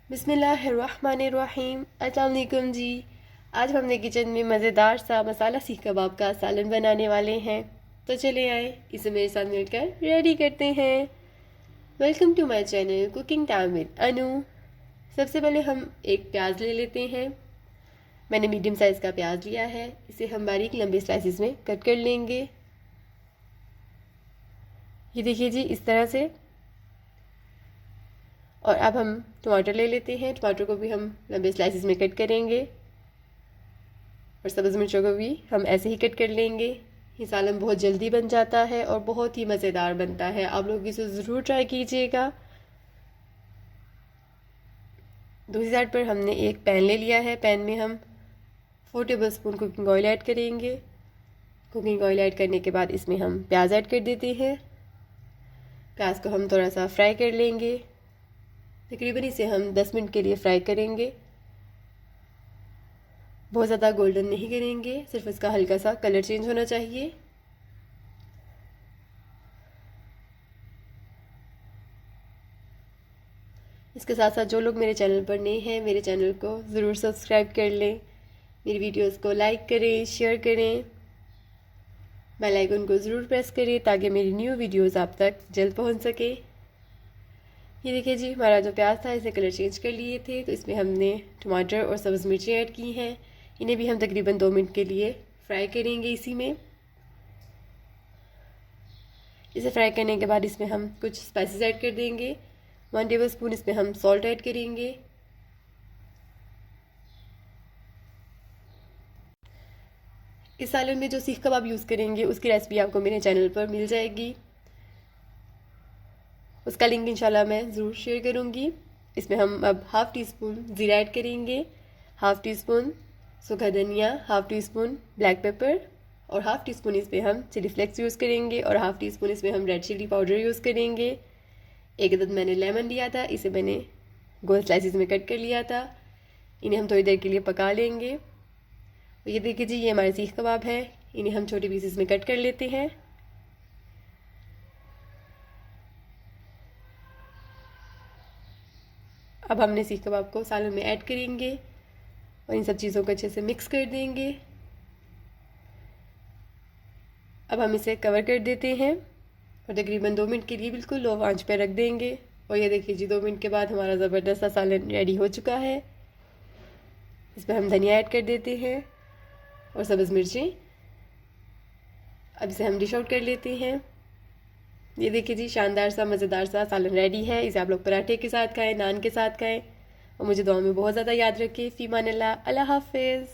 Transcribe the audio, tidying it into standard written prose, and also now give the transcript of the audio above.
बिस्मिल्लाहिर्रहमानिर्रहीम। अस्सलाम वालेकुम जी। आज हमने किचन में मज़ेदार सा मसाला सीख कबाब का सालन बनाने वाले हैं। तो चले आए इसे मेरे साथ मिलकर रेडी करते हैं। Welcome to my channel cooking time with Anu. सबसे पहले हम एक प्याज ले लेते हैं। मैंने मीडियम साइज़ का प्याज लिया है। इसे हम बारीक लंबे स्लाइसिस में कट कर लेंगे। ये देखिए जी, इस तरह से। और अब हम टमाटर ले लेते हैं। टमाटर को भी हम लंबे स्लाइसिस में कट करेंगे और सब्ज़ मिर्चों को भी हम ऐसे ही कट कर लेंगे। ये सालन बहुत जल्दी बन जाता है और बहुत ही मज़ेदार बनता है। आप लोग इसे ज़रूर ट्राई कीजिएगा। दूसरी साइड पर हमने एक पैन ले लिया है। पैन में हम 4 table spoon cooking oil add करेंगे। कुकिंग ऑयल ऐड करने के बाद इसमें हम प्याज ऐड कर देते हैं। प्याज को हम थोड़ा सा फ्राई कर लेंगे। तकरीबन इसे हम 10 मिनट के लिए फ्राई करेंगे। बहुत ज़्यादा गोल्डन नहीं करेंगे, सिर्फ इसका हल्का सा कलर चेंज होना चाहिए। इसके साथ साथ जो लोग मेरे चैनल पर नए हैं, मेरे चैनल को ज़रूर सब्सक्राइब कर लें। मेरी वीडियोस को लाइक करें, शेयर करें, बेल आइकन को ज़रूर प्रेस करें ताकि मेरी न्यू वीडियोस आप तक जल्द पहुंच सके। ये देखिए जी, हमारा जो प्याज था इसे कलर चेंज कर लिए थे। तो इसमें हमने टमाटर और सब्ज़ मिर्चें ऐड की हैं। इन्हें भी हम तकरीबन 2 मिनट के लिए फ्राई करेंगे इसी में। इसे फ्राई करने के बाद इसमें हम कुछ स्पाइसेस ऐड कर देंगे। 1 टेबल स्पून इसमें हम सॉल्ट ऐड करेंगे। इस सालन में जो सीख कबाब यूज़ करेंगे उसकी रेसिपी आपको मेरे चैनल पर मिल जाएगी। उसका लिंक इंशाल्लाह मैं ज़रूर शेयर करूँगी। इसमें हम अब हाफ़ टी स्पून ज़ीरा ऐड करेंगे, हाफ़ टी स्पून सूखा धनिया, half tea spoon black pepper और हाफ़ टी स्पून इसमें हम चिली फ्लेक्स यूज़ करेंगे और हाफ़ टी स्पून इसमें हम रेड चिली पाउडर यूज़ करेंगे। एक अदद मैंने लेमन लिया था, इसे मैंने गोल स्लाइसिस में कट कर लिया था। इन्हें हम थोड़ी देर के लिए पका लेंगे। तो ये देखिए जी, ये हमारे सीख कबाब है। इन्हें हम छोटे पीसेस में कट कर लेते हैं। अब हमने सीख कबाब को सालन में ऐड करेंगे और इन सब चीज़ों को अच्छे से मिक्स कर देंगे। अब हम इसे कवर कर देते हैं और तकरीबन 2 मिनट के लिए बिल्कुल लो आंच पर रख देंगे। और ये देखिए जी, 2 मिनट के बाद हमारा ज़बरदस्त सा सालन रेडी हो चुका है। इसमें हम धनिया ऐड कर देते हैं और सब्ज़ मिर्चें। अब इसे हम डिश आउट कर लेते हैं। ये देखिए जी, शानदार सा मज़ेदार सा सालन रेडी है। इसे आप लोग पराठे के साथ खाएं, नान के साथ खाएं और मुझे दुआ में बहुत ज़्यादा याद रखें। फ़ी मान अल्लाह, अल्लाह हाफ़िज़।